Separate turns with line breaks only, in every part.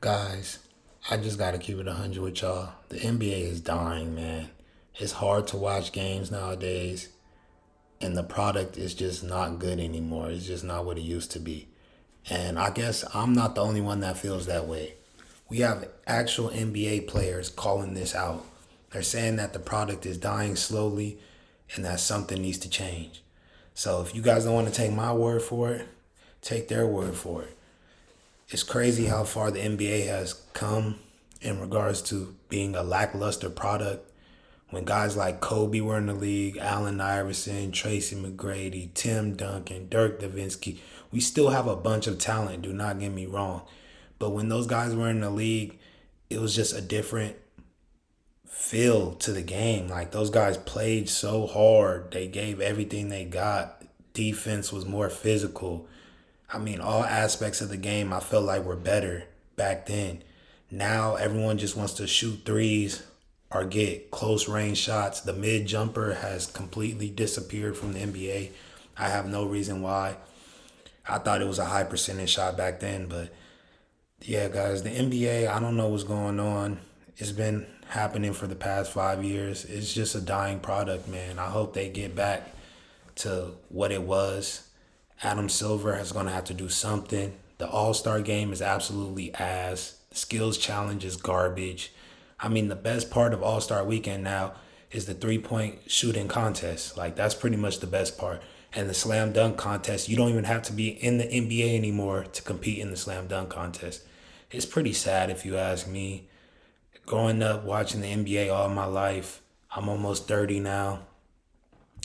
Guys, I just gotta keep it 100 with y'all. The NBA is dying, man. It's hard to watch games nowadays, and the product is just not good anymore. It's just not what it used to be. And I guess I'm not the only one that feels that way. We have actual NBA players calling this out. They're saying that the product is dying slowly and that something needs to change. So if you guys don't want to take my word for it, take their word for it. It's crazy how far the NBA has come in regards to being a lackluster product. When guys like Kobe were in the league, Allen Iverson, Tracy McGrady, Tim Duncan, Dirk Nowitzki, we still have a bunch of talent, do not get me wrong. But when those guys were in the league, it was just a different feel to the game. Like those guys played so hard. They gave everything they got. Defense was more physical. I mean, all aspects of the game I felt like were better back then. Now everyone just wants to shoot threes or get close range shots. The mid jumper has completely disappeared from the NBA. I have no reason why. I thought it was a high percentage shot back then, but yeah, guys, the NBA, I don't know what's going on. It's been happening for the past 5 years. It's just a dying product, man. I hope they get back to what it was. Adam Silver is going to have to do something. The All-Star game is absolutely ass. The skills challenge is garbage. I mean, the best part of All-Star weekend now is the three-point shooting contest. Like, that's pretty much the best part. And the slam dunk contest, you don't even have to be in the NBA anymore to compete in the slam dunk contest. It's pretty sad if you ask me. Growing up watching the NBA all my life, I'm almost 30 now.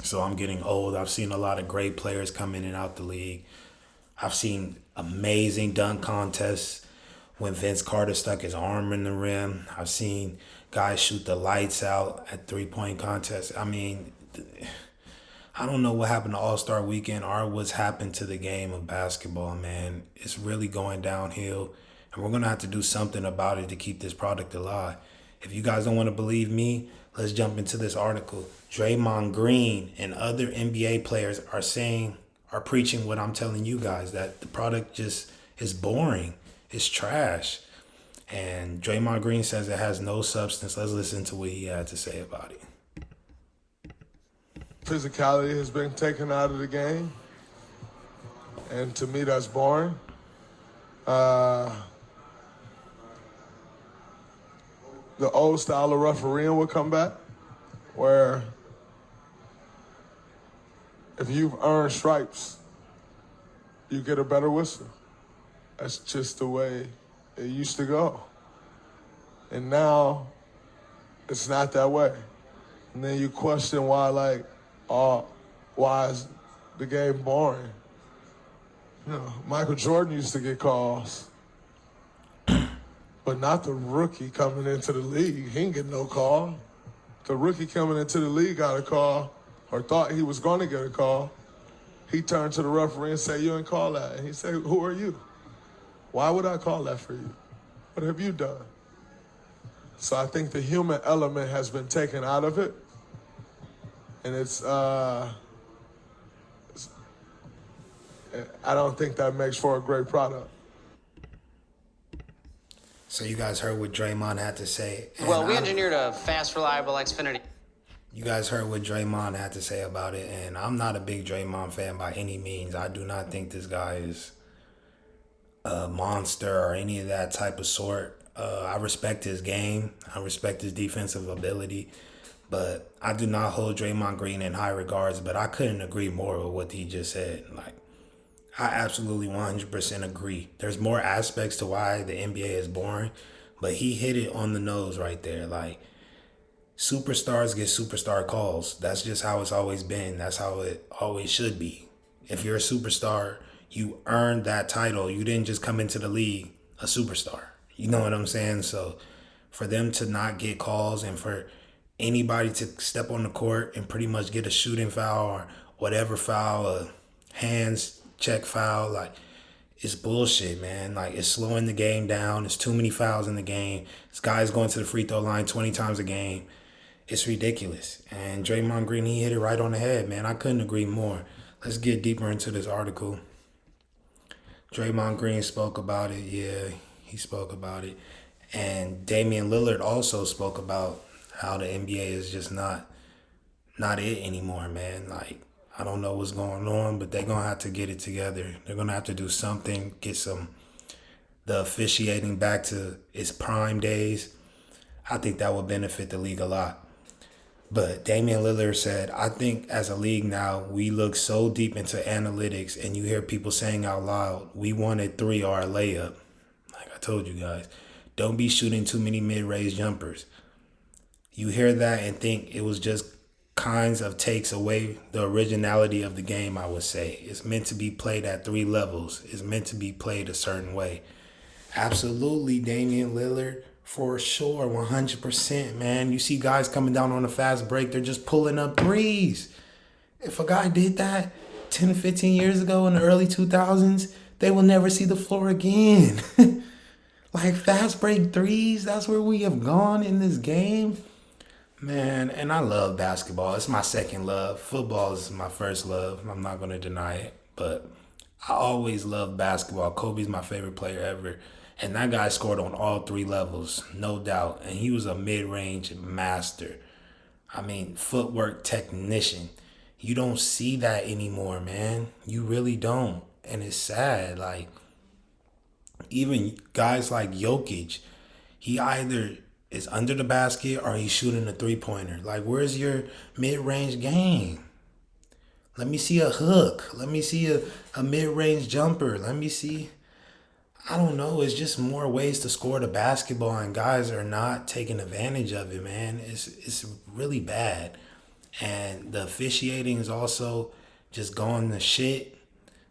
So I'm getting old. I've seen a lot of great players come in and out the league. I've seen amazing dunk contests when Vince Carter stuck his arm in the rim. I've seen guys shoot the lights out at three-point contests. I mean, I don't know what happened to All-Star Weekend or what's happened to the game of basketball, man. It's really going downhill, and we're going to have to do something about it to keep this product alive. If you guys don't want to believe me, let's jump into this article. Draymond Green and other NBA players are preaching what I'm telling you guys, that the product just is boring. It's trash. And Draymond Green says it has no substance. Let's listen to what he had to say about it.
Physicality has been taken out of the game, and to me that's boring. The old style of refereeing will come back, where if you've earned stripes, you get a better whistle. That's just the way it used to go. And now it's not that way. And then you question why is the game boring? You know, Michael Jordan used to get calls, but not the rookie coming into the league. He didn't get no call. The rookie coming into the league got a call, or thought he was going to get a call. He turned to the referee and said, "You didn't call that." And he said, "Who are you? Why would I call that for you? What have you done?" So I think the human element has been taken out of it. And I don't think that makes for a great product.
So you guys heard what Draymond had to say.
Well, we engineered a fast, reliable Xfinity.
You guys heard what Draymond had to say about it, and I'm not a big Draymond fan by any means. I do not think this guy is a monster or any of that type of sort. I respect his game. I respect his defensive ability. But I do not hold Draymond Green in high regards, but I couldn't agree more with what he just said. Like, I absolutely 100% agree. There's more aspects to why the NBA is boring, but he hit it on the nose right there. Like, superstars get superstar calls. That's just how it's always been. That's how it always should be. If you're a superstar, you earned that title. You didn't just come into the league a superstar. You know what I'm saying? So for them to not get calls and for anybody to step on the court and pretty much get a shooting foul or whatever foul, a hands check foul, like, it's bullshit, man. Like, it's slowing the game down. There's too many fouls in the game. This guy's going to the free throw line 20 times a game. It's ridiculous. And Draymond Green, he hit it right on the head, man. I couldn't agree more. Let's get deeper into this article. Draymond Green spoke about it. Yeah, He spoke about it. And Damian Lillard also spoke about how the NBA is just not it anymore, man. Like, I don't know what's going on, but they're going to have to get it together. They're going to have to do something, get the officiating back to its prime days. I think that would benefit the league a lot. But Damian Lillard said, I think as a league now, we look so deep into analytics, and you hear people saying out loud, we wanted 3 or a layup. Like I told you guys, don't be shooting too many mid-range jumpers. You hear that and think it was just kinds of takes away the originality of the game, I would say. It's meant to be played at 3 levels. It's meant to be played a certain way. Absolutely, Damian Lillard, for sure, 100%, man. You see guys coming down on a fast break, they're just pulling up threes. If a guy did that 10, 15 years ago in the early 2000s, they will never see the floor again. Like fast break threes, that's where we have gone in this game. Man, and I love basketball. It's my second love. Football is my first love. I'm not going to deny it. But I always loved basketball. Kobe's my favorite player ever. And that guy scored on all 3 levels, no doubt. And he was a mid-range master. I mean, footwork technician. You don't see that anymore, man. You really don't. And it's sad. Like, even guys like Jokic, he either is under the basket or he's shooting a 3-pointer. Like, where's your mid-range game? Let me see a hook. Let me see a mid-range jumper. Let me see. I don't know. It's just more ways to score the basketball, and guys are not taking advantage of it, man. It's really bad. And the officiating is also just going to shit.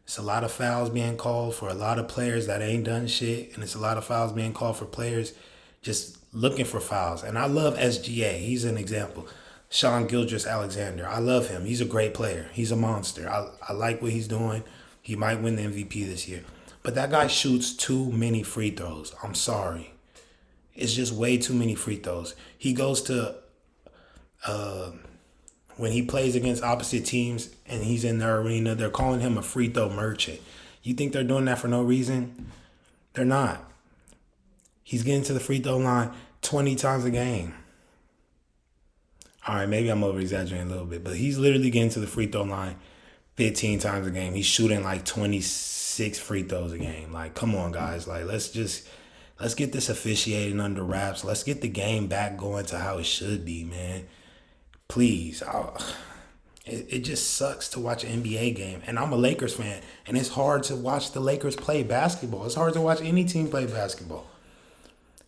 It's a lot of fouls being called for a lot of players that ain't done shit, and it's a lot of fouls being called for players just looking for fouls. And I love SGA. He's an example. Sean Gilgeous-Alexander. I love him. He's a great player. He's a monster. I like what he's doing. He might win the MVP this year. But that guy shoots too many free throws. I'm sorry. It's just way too many free throws. He goes to, when he plays against opposite teams and he's in their arena, they're calling him a free throw merchant. You think they're doing that for no reason? They're not. He's getting to the free throw line 20 times a game. All right, maybe I'm over-exaggerating a little bit, but he's literally getting to the free throw line 15 times a game. He's shooting like 26 free throws a game. Like, come on, guys. Like, let's get this officiating under wraps. Let's get the game back going to how it should be, man. Please. It just sucks to watch an NBA game. And I'm a Lakers fan, and it's hard to watch the Lakers play basketball. It's hard to watch any team play basketball.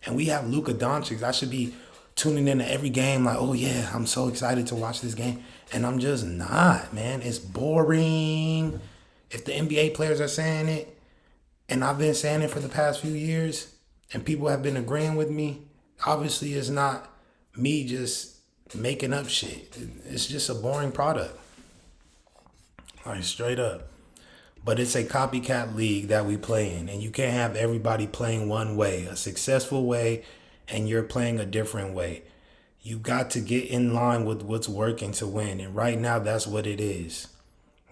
And we have Luka Doncic. I should be tuning into every game like, oh, yeah, I'm so excited to watch this game. And I'm just not, man. It's boring. If the NBA players are saying it, and I've been saying it for the past few years, and people have been agreeing with me, obviously it's not me just making up shit. It's just a boring product. Like, straight up. But it's a copycat league that we play in, and you can't have everybody playing one way, a successful way, and you're playing a different way. You got to get in line with what's working to win, and right now that's what it is.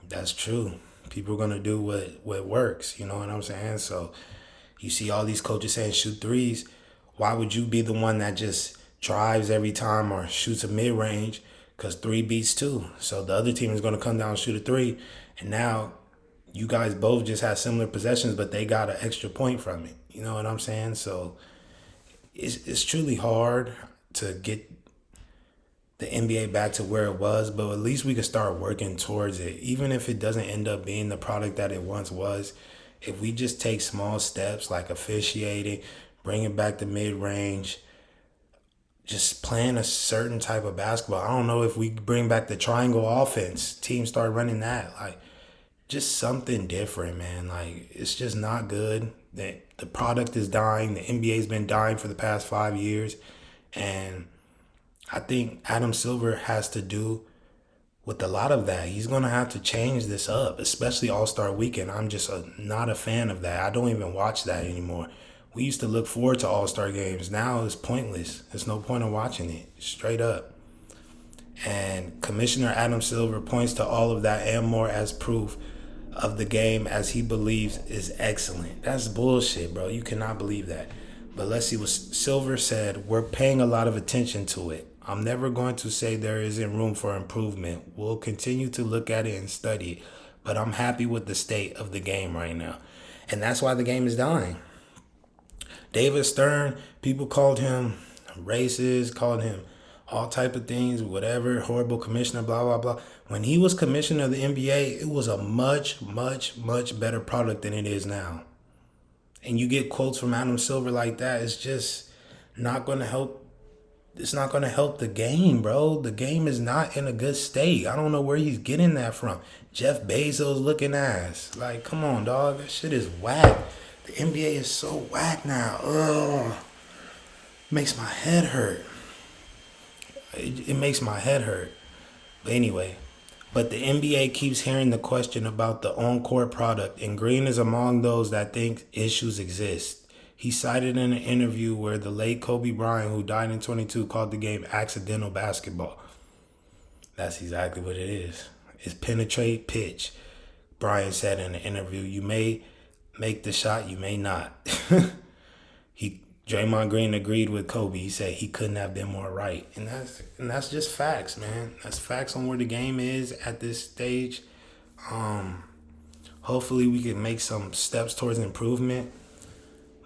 That's true. People are going to do what works, you know what I'm saying? So you see all these coaches saying shoot threes. Why would you be the one that just drives every time or shoots a mid-range? Because 3 beats 2. So the other team is going to come down and shoot a 3, and now you guys both just have similar possessions, but they got an extra point from it. You know what I'm saying? So it's truly hard to get the NBA back to where it was, but at least we can start working towards it. Even if it doesn't end up being the product that it once was, if we just take small steps like officiating, bringing back the mid-range, just playing a certain type of basketball. I don't know if we bring back the triangle offense, teams start running that. Like, just something different, man. Like, it's just not good. The product is dying. The NBA's been dying for the past 5 years. And I think Adam Silver has to do with a lot of that. He's going to have to change this up, especially All-Star Weekend. I'm just not a fan of that. I don't even watch that anymore. We used to look forward to All-Star games. Now it's pointless. There's no point in watching it, straight up. And Commissioner Adam Silver points to all of that and more as proof of the game as he believes is excellent. That's bullshit, bro. You cannot believe that. But let's see what Silver said. We're paying a lot of attention to it. I'm never going to say there isn't room for improvement. We'll continue to look at it and study it. But I'm happy with the state of the game right now. And that's why the game is dying. David Stern, people called him racist, called him all type of things, whatever, horrible commissioner, blah, blah, blah. When he was commissioner of the NBA, it was a much, much, much better product than it is now. And you get quotes from Adam Silver like that, it's just not going to help. It's not going to help the game, bro. The game is not in a good state. I don't know where he's getting that from. Jeff Bezos looking ass. Like, come on, dog. That shit is whack. The NBA is so whack now. Ugh. Makes my head hurt. It makes my head hurt. But anyway, but the NBA keeps hearing the question about the on-court product, and Green is among those that think issues exist. He cited in an interview where the late Kobe Bryant, who died in 22, called the game accidental basketball. That's exactly what it is. It's penetrate, pitch. Bryant said in an interview, you may make the shot, you may not. Draymond Green agreed with Kobe. He said he couldn't have been more right. And that's just facts, man. That's facts on where the game is at this stage. Hopefully we can make some steps towards improvement.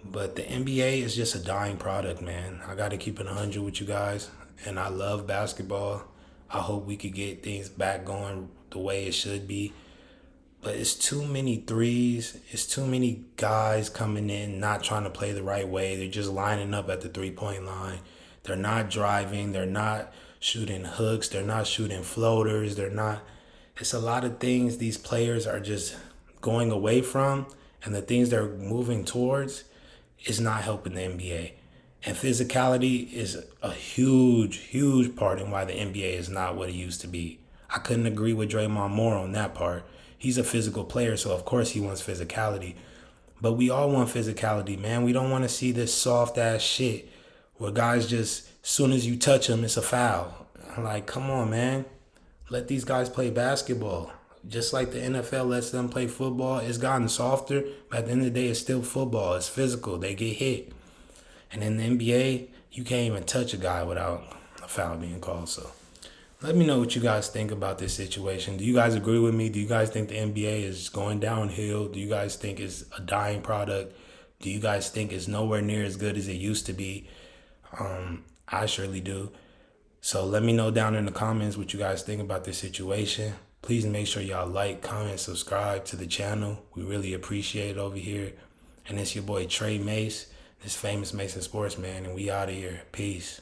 But the NBA is just a dying product, man. I got to keep it 100 with you guys. And I love basketball. I hope we could get things back going the way it should be. But it's too many threes. It's too many guys coming in, not trying to play the right way. They're just lining up at the three-point line. They're not driving. They're not shooting hooks. They're not shooting floaters. It's a lot of things these players are just going away from. And the things they're moving towards is not helping the NBA. And physicality is a huge, huge part in why the NBA is not what it used to be. I couldn't agree with Draymond more on that part. He's a physical player, so of course he wants physicality. But we all want physicality, man. We don't want to see this soft-ass shit where guys just, as soon as you touch them, it's a foul. I'm like, come on, man. Let these guys play basketball. Just like the NFL lets them play football, it's gotten softer, but at the end of the day, it's still football. It's physical. They get hit. And in the NBA, you can't even touch a guy without a foul being called. So let me know what you guys think about this situation. Do you guys agree with me? Do you guys think the NBA is going downhill? Do you guys think it's a dying product? Do you guys think it's nowhere near as good as it used to be? I surely do. So let me know down in the comments what you guys think about this situation. Please make sure y'all like, comment, subscribe to the channel. We really appreciate it over here. And it's your boy Trey Mace, this famous Mason Sportsman, and we out of here. Peace.